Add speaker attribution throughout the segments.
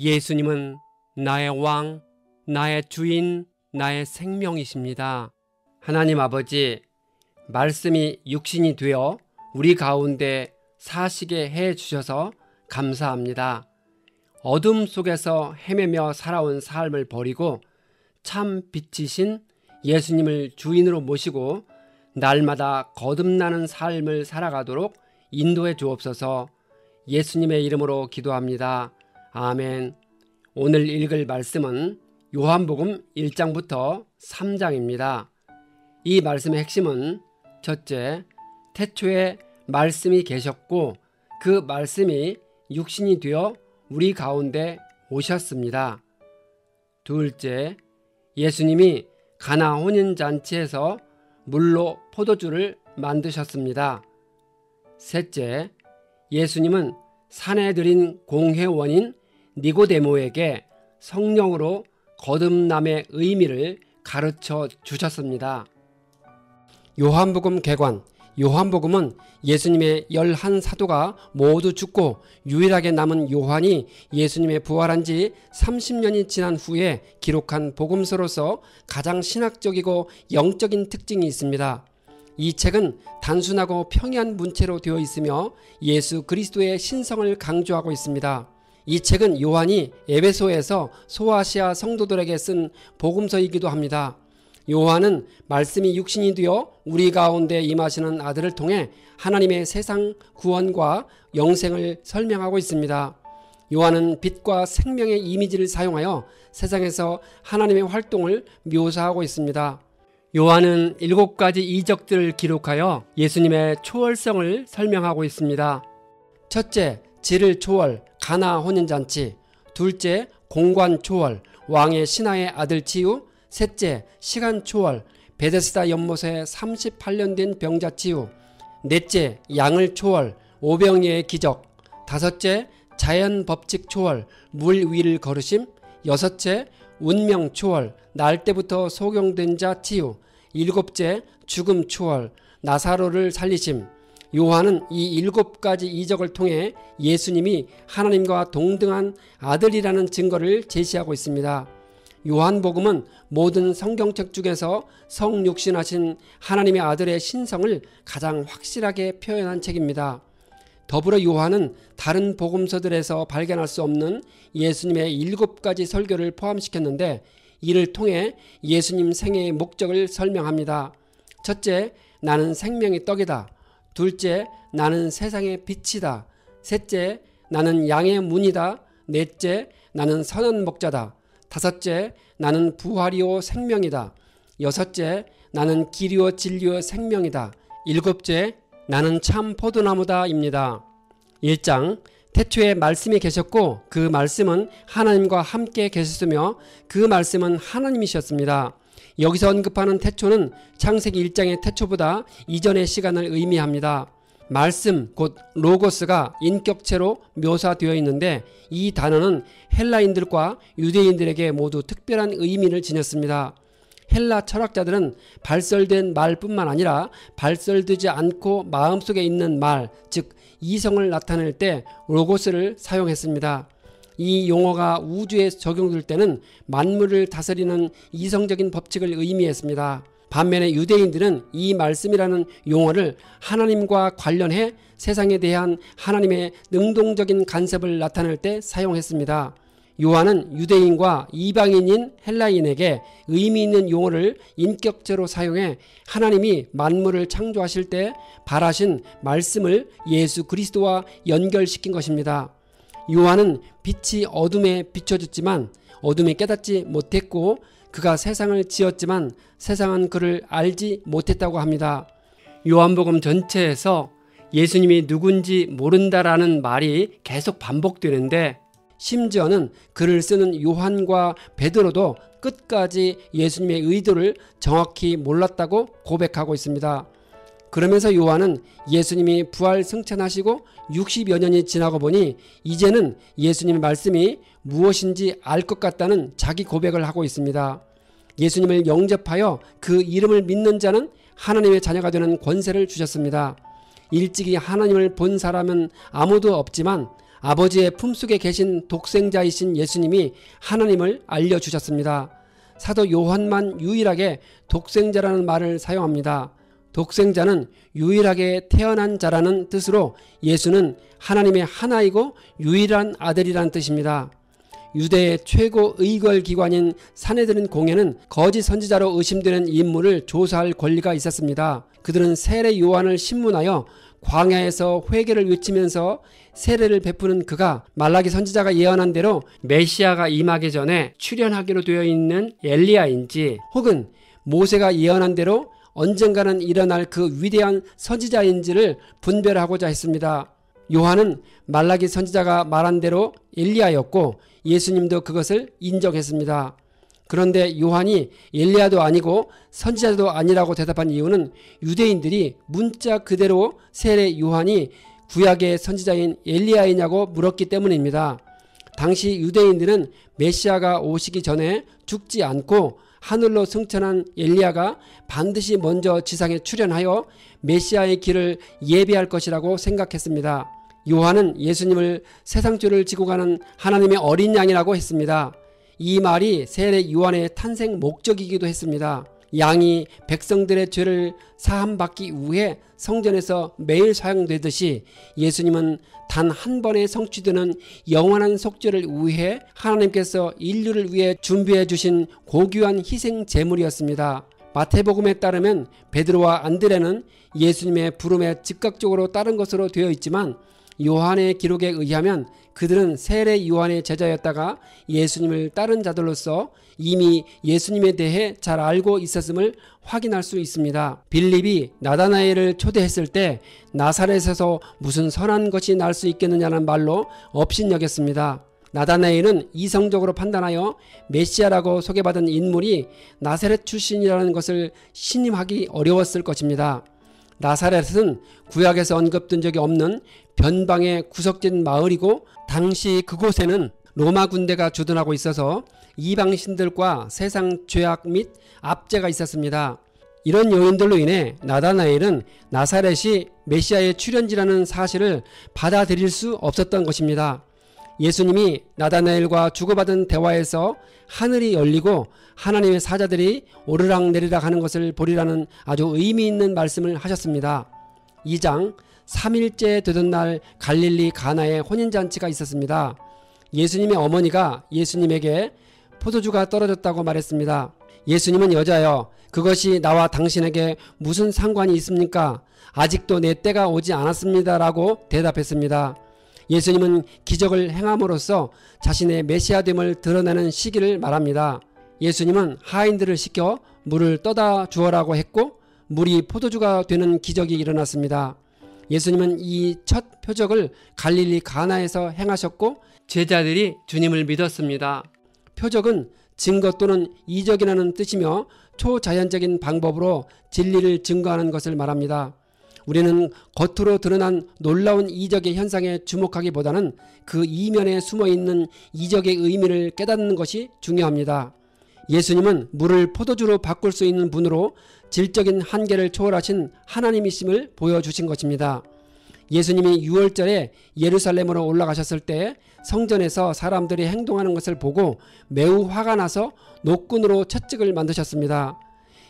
Speaker 1: 예수님은 나의 왕, 나의 주인, 나의 생명이십니다. 하나님 아버지, 말씀이 육신이 되어 우리 가운데 사시게 해 주셔서 감사합니다. 어둠 속에서 헤매며 살아온 삶을 버리고 참 빛이신 예수님을 주인으로 모시고 날마다 거듭나는 삶을 살아가도록 인도해 주옵소서. 예수님의 이름으로 기도합니다. 아멘. 오늘 읽을 말씀은 요한복음 1장부터 3장입니다. 이 말씀의 핵심은 첫째, 태초에 말씀이 계셨고 그 말씀이 육신이 되어 우리 가운데 오셨습니다. 둘째, 예수님이 가나 혼인잔치에서 물로 포도주를 만드셨습니다. 셋째, 예수님은 산에 들인 공회원인 니고데모에게 성령으로 거듭남의 의미를 가르쳐 주셨습니다. 요한복음 개관. 요한복음은 예수님의 11사도가 모두 죽고 유일하게 남은 요한이 예수님의 부활한 지 30년이 지난 후에 기록한 복음서로서 가장 신학적이고 영적인 특징이 있습니다. 이 책은 단순하고 평이한 문체로 되어 있으며 예수 그리스도의 신성을 강조하고 있습니다. 이 책은 요한이 에베소에서 소아시아 성도들에게 쓴 복음서이기도 합니다. 요한은 말씀이 육신이 되어 우리 가운데 임하시는 아들을 통해 하나님의 세상 구원과 영생을 설명하고 있습니다. 요한은 빛과 생명의 이미지를 사용하여 세상에서 하나님의 활동을 묘사하고 있습니다. 요한은 7가지 이적들을 기록하여 예수님의 초월성을 설명하고 있습니다. 첫째, 질을 초월, 가나 혼인잔치. 둘째, 공관 초월, 왕의 신하의 아들 치유. 셋째, 시간 초월, 베데스다 연못에 38년 된 병자 치유. 넷째, 양을 초월, 오병이의 기적. 다섯째, 자연 법칙 초월, 물 위를 걸으심. 여섯째, 운명 초월, 날 때부터 소경된 자 치유. 일곱째, 죽음 초월, 나사로를 살리심. 요한은 이 7가지 이적을 통해 예수님이 하나님과 동등한 아들이라는 증거를 제시하고 있습니다. 요한복음은 모든 성경책 중에서 성육신하신 하나님의 아들의 신성을 가장 확실하게 표현한 책입니다. 더불어 요한은 다른 복음서들에서 발견할 수 없는 예수님의 7가지 설교를 포함시켰는데 이를 통해 예수님 생애의 목적을 설명합니다. 첫째, 나는 생명의 떡이다. 둘째, 나는 세상의 빛이다. 셋째, 나는 양의 문이다. 넷째, 나는 선한 목자다. 다섯째, 나는 부활이요 생명이다. 여섯째, 나는 길이요 진리요 생명이다. 일곱째, 나는 참 포도나무다입니다. 1장, 태초에 말씀이 계셨고 그 말씀은 하나님과 함께 계셨으며 그 말씀은 하나님이셨습니다. 여기서 언급하는 태초는 창세기 1장의 태초보다 이전의 시간을 의미합니다. 말씀 곧 로고스가 인격체로 묘사되어 있는데 이 단어는 헬라인들과 유대인들에게 모두 특별한 의미를 지녔습니다. 헬라 철학자들은 발설된 말뿐만 아니라 발설되지 않고 마음속에 있는 말, 즉 이성을 나타낼 때 로고스를 사용했습니다. 이 용어가 우주에 적용될 때는 만물을 다스리는 이성적인 법칙을 의미했습니다. 반면에 유대인들은 이 말씀이라는 용어를 하나님과 관련해 세상에 대한 하나님의 능동적인 간섭을 나타낼 때 사용했습니다. 요한은 유대인과 이방인인 헬라인에게 의미 있는 용어를 인격체로 사용해 하나님이 만물을 창조하실 때 바라신 말씀을 예수 그리스도와 연결시킨 것입니다. 요한은 빛이 어둠에 비춰졌지만 어둠이 깨닫지 못했고 그가 세상을 지었지만 세상은 그를 알지 못했다고 합니다. 요한복음 전체에서 예수님이 누군지 모른다라는 말이 계속 반복되는데 심지어는 글을 쓰는 요한과 베드로도 끝까지 예수님의 의도를 정확히 몰랐다고 고백하고 있습니다. 그러면서 요한은 예수님이 부활 승천하시고 60여 년이 지나고 보니 이제는 예수님의 말씀이 무엇인지 알 것 같다는 자기 고백을 하고 있습니다. 예수님을 영접하여 그 이름을 믿는 자는 하나님의 자녀가 되는 권세를 주셨습니다. 일찍이 하나님을 본 사람은 아무도 없지만 아버지의 품속에 계신 독생자이신 예수님이 하나님을 알려주셨습니다. 사도 요한만 유일하게 독생자라는 말을 사용합니다. 독생자는 유일하게 태어난 자라는 뜻으로 예수는 하나님의 하나이고 유일한 아들이라는 뜻입니다. 유대의 최고 의결기관인 사내들인 공회는 거짓 선지자로 의심되는 인물을 조사할 권리가 있었습니다. 그들은 세례 요한을 신문하여 광야에서 회개를 외치면서 세례를 베푸는 그가 말라기 선지자가 예언한 대로 메시아가 임하기 전에 출현하기로 되어 있는 엘리야인지 혹은 모세가 예언한 대로 언젠가는 일어날 그 위대한 선지자인지를 분별하고자 했습니다. 요한은 말라기 선지자가 말한 대로 엘리야였고 예수님도 그것을 인정했습니다. 그런데 요한이 엘리야도 아니고 선지자도 아니라고 대답한 이유는 유대인들이 문자 그대로 세례 요한이 구약의 선지자인 엘리야이냐고 물었기 때문입니다. 당시 유대인들은 메시아가 오시기 전에 죽지 않고 하늘로 승천한 엘리야가 반드시 먼저 지상에 출현하여 메시아의 길을 예비할 것이라고 생각했습니다. 요한은 예수님을 세상죄를 지고 가는 하나님의 어린 양이라고 했습니다. 이 말이 세례 요한의 탄생 목적이기도 했습니다. 양이 백성들의 죄를 사함받기 위해 성전에서 매일 사용되듯이 예수님은 단 한 번에 성취되는 영원한 속죄를 위해 하나님께서 인류를 위해 준비해 주신 고귀한 희생 제물이었습니다. 마태복음에 따르면 베드로와 안드레는 예수님의 부름에 즉각적으로 따른 것으로 되어 있지만 요한의 기록에 의하면 그들은 세례 요한의 제자였다가 예수님을 따른 자들로서 이미 예수님에 대해 잘 알고 있었음을 확인할 수 있습니다. 빌립이 나다나엘을 초대했을 때 나사렛에서 무슨 선한 것이 날 수 있겠느냐는 말로 업신여겼습니다. 나다나엘은 이성적으로 판단하여 메시아라고 소개받은 인물이 나사렛 출신이라는 것을 신임하기 어려웠을 것입니다. 나사렛은 구약에서 언급된 적이 없는 변방의 구석진 마을이고 당시 그곳에는 로마 군대가 주둔하고 있어서 이방신들과 세상 죄악 및 압제가 있었습니다. 이런 요인들로 인해 나다나엘은 나사렛이 메시아의 출현지라는 사실을 받아들일 수 없었던 것입니다. 예수님이 나다나엘과 주고받은 대화에서 하늘이 열리고 하나님의 사자들이 오르락내리락 하는 것을 보리라는 아주 의미 있는 말씀을 하셨습니다. 2장 3일째 되던 날 갈릴리 가나에 혼인잔치가 있었습니다. 예수님의 어머니가 예수님에게 포도주가 떨어졌다고 말했습니다. 예수님은 여자여, 그것이 나와 당신에게 무슨 상관이 있습니까? 아직도 내 때가 오지 않았습니다. 라고 대답했습니다. 예수님은 기적을 행함으로써 자신의 메시아됨을 드러내는 시기를 말합니다. 예수님은 하인들을 시켜 물을 떠다 주어라고 했고 물이 포도주가 되는 기적이 일어났습니다. 예수님은 이 첫 표적을 갈릴리 가나에서 행하셨고 제자들이 주님을 믿었습니다. 표적은 증거 또는 이적이라는 뜻이며 초자연적인 방법으로 진리를 증거하는 것을 말합니다. 우리는 겉으로 드러난 놀라운 이적의 현상에 주목하기보다는 그 이면에 숨어있는 이적의 의미를 깨닫는 것이 중요합니다. 예수님은 물을 포도주로 바꿀 수 있는 분으로 질적인 한계를 초월하신 하나님이심을 보여주신 것입니다. 예수님이 6월절에 예루살렘으로 올라가셨을 때 성전에서 사람들이 행동하는 것을 보고 매우 화가 나서 노끈으로 채찍을 만드셨습니다.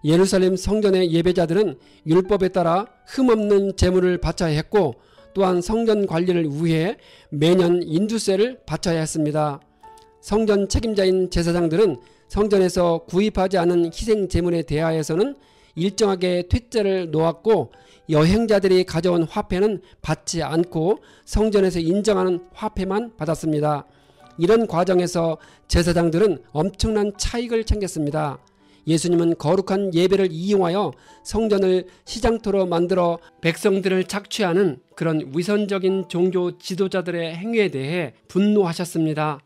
Speaker 1: 예루살렘 성전의 예배자들은 율법에 따라 흠없는 제물을 바쳐야 했고 또한 성전 관리를 위해 매년 인두세를 바쳐야 했습니다. 성전 책임자인 제사장들은 성전에서 구입하지 않은 희생 제물에 대하여서는 일정하게 퇴짜를 놓았고 여행자들이 가져온 화폐는 받지 않고 성전에서 인정하는 화폐만 받았습니다. 이런 과정에서 제사장들은 엄청난 차익을 챙겼습니다. 예수님은 거룩한 예배를 이용하여 성전을 시장터로 만들어 백성들을 착취하는 그런 위선적인 종교 지도자들의 행위에 대해 분노하셨습니다.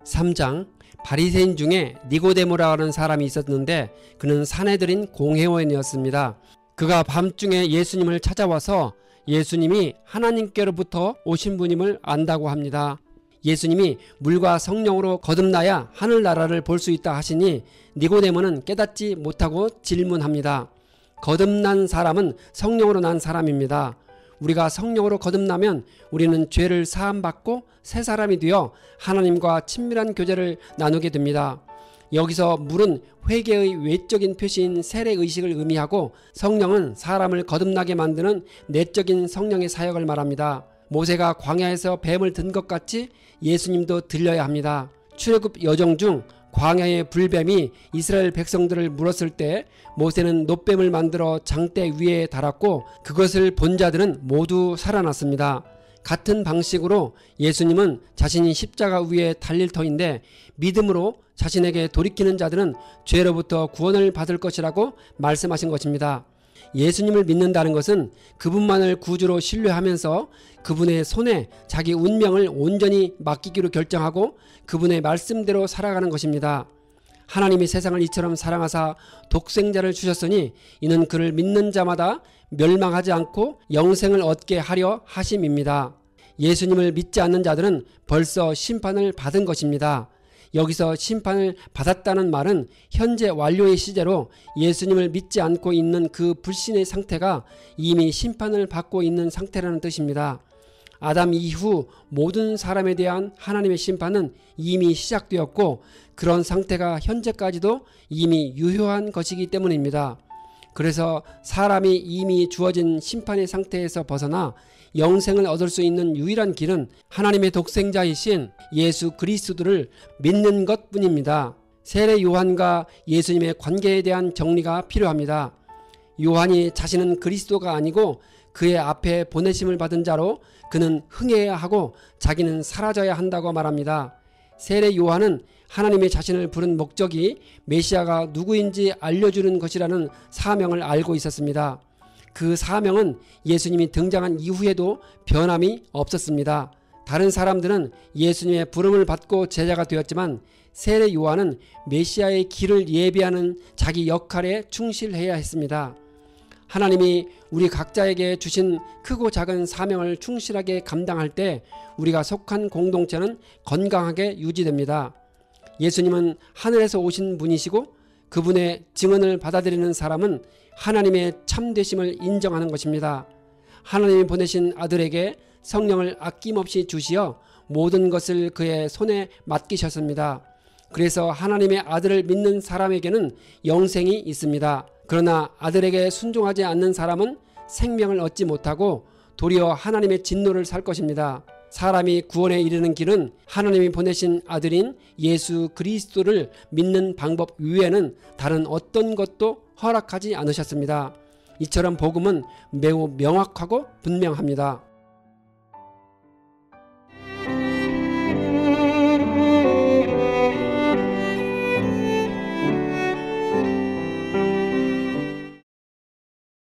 Speaker 1: 3장 바리새인 중에 니고데모라 하는 사람이 있었는데 그는 사내들인 공회원이었습니다. 그가 밤중에 예수님을 찾아와서 예수님이 하나님께로부터 오신 분임을 안다고 합니다. 예수님이 물과 성령으로 거듭나야 하늘나라를 볼 수 있다 하시니 니고데모는 깨닫지 못하고 질문합니다. 거듭난 사람은 성령으로 난 사람입니다. 우리가 성령으로 거듭나면 우리는 죄를 사함받고 새 사람이 되어 하나님과 친밀한 교제를 나누게 됩니다. 여기서 물은 회개의 외적인 표시인 세례의식을 의미하고 성령은 사람을 거듭나게 만드는 내적인 성령의 사역을 말합니다. 모세가 광야에서 뱀을 든 것 같이 예수님도 들려야 합니다. 출애굽 여정 중 광야의 불뱀이 이스라엘 백성들을 물었을 때 모세는 놋뱀을 만들어 장대 위에 달았고 그것을 본 자들은 모두 살아났습니다. 같은 방식으로 예수님은 자신이 십자가 위에 달릴 터인데 믿음으로 자신에게 돌이키는 자들은 죄로부터 구원을 받을 것이라고 말씀하신 것입니다. 예수님을 믿는다는 것은 그분만을 구주로 신뢰하면서 그분의 손에 자기 운명을 온전히 맡기기로 결정하고 그분의 말씀대로 살아가는 것입니다. 하나님이 세상을 이처럼 사랑하사 독생자를 주셨으니 이는 그를 믿는 자마다 멸망하지 않고 영생을 얻게 하려 하심입니다. 예수님을 믿지 않는 자들은 벌써 심판을 받은 것입니다. 여기서 심판을 받았다는 말은 현재 완료의 시제로 예수님을 믿지 않고 있는 그 불신의 상태가 이미 심판을 받고 있는 상태라는 뜻입니다. 아담 이후 모든 사람에 대한 하나님의 심판은 이미 시작되었고 그런 상태가 현재까지도 이미 유효한 것이기 때문입니다. 그래서 사람이 이미 주어진 심판의 상태에서 벗어나 영생을 얻을 수 있는 유일한 길은 하나님의 독생자이신 예수 그리스도를 믿는 것뿐입니다. 세례 요한과 예수님의 관계에 대한 정리가 필요합니다. 요한이 자신은 그리스도가 아니고 그의 앞에 보내심을 받은 자로 그는 흥해야 하고 자기는 사라져야 한다고 말합니다. 세례 요한은 하나님이 자신을 부른 목적이 메시아가 누구인지 알려주는 것이라는 사명을 알고 있었습니다. 그 사명은 예수님이 등장한 이후에도 변함이 없었습니다. 다른 사람들은 예수님의 부름을 받고 제자가 되었지만 세례 요한은 메시아의 길을 예비하는 자기 역할에 충실해야 했습니다. 하나님이 우리 각자에게 주신 크고 작은 사명을 충실하게 감당할 때 우리가 속한 공동체는 건강하게 유지됩니다. 예수님은 하늘에서 오신 분이시고 그분의 증언을 받아들이는 사람은 하나님의 참되심을 인정하는 것입니다. 하나님이 보내신 아들에게 성령을 아낌없이 주시어 모든 것을 그의 손에 맡기셨습니다. 그래서 하나님의 아들을 믿는 사람에게는 영생이 있습니다. 그러나 아들에게 순종하지 않는 사람은 생명을 얻지 못하고 도리어 하나님의 진노를 살 것입니다. 사람이 구원에 이르는 길은 하나님이 보내신 아들인 예수 그리스도를 믿는 방법 외에는 다른 어떤 것도 허락하지 않으셨습니다. 이처럼 복음은 매우 명확하고 분명합니다.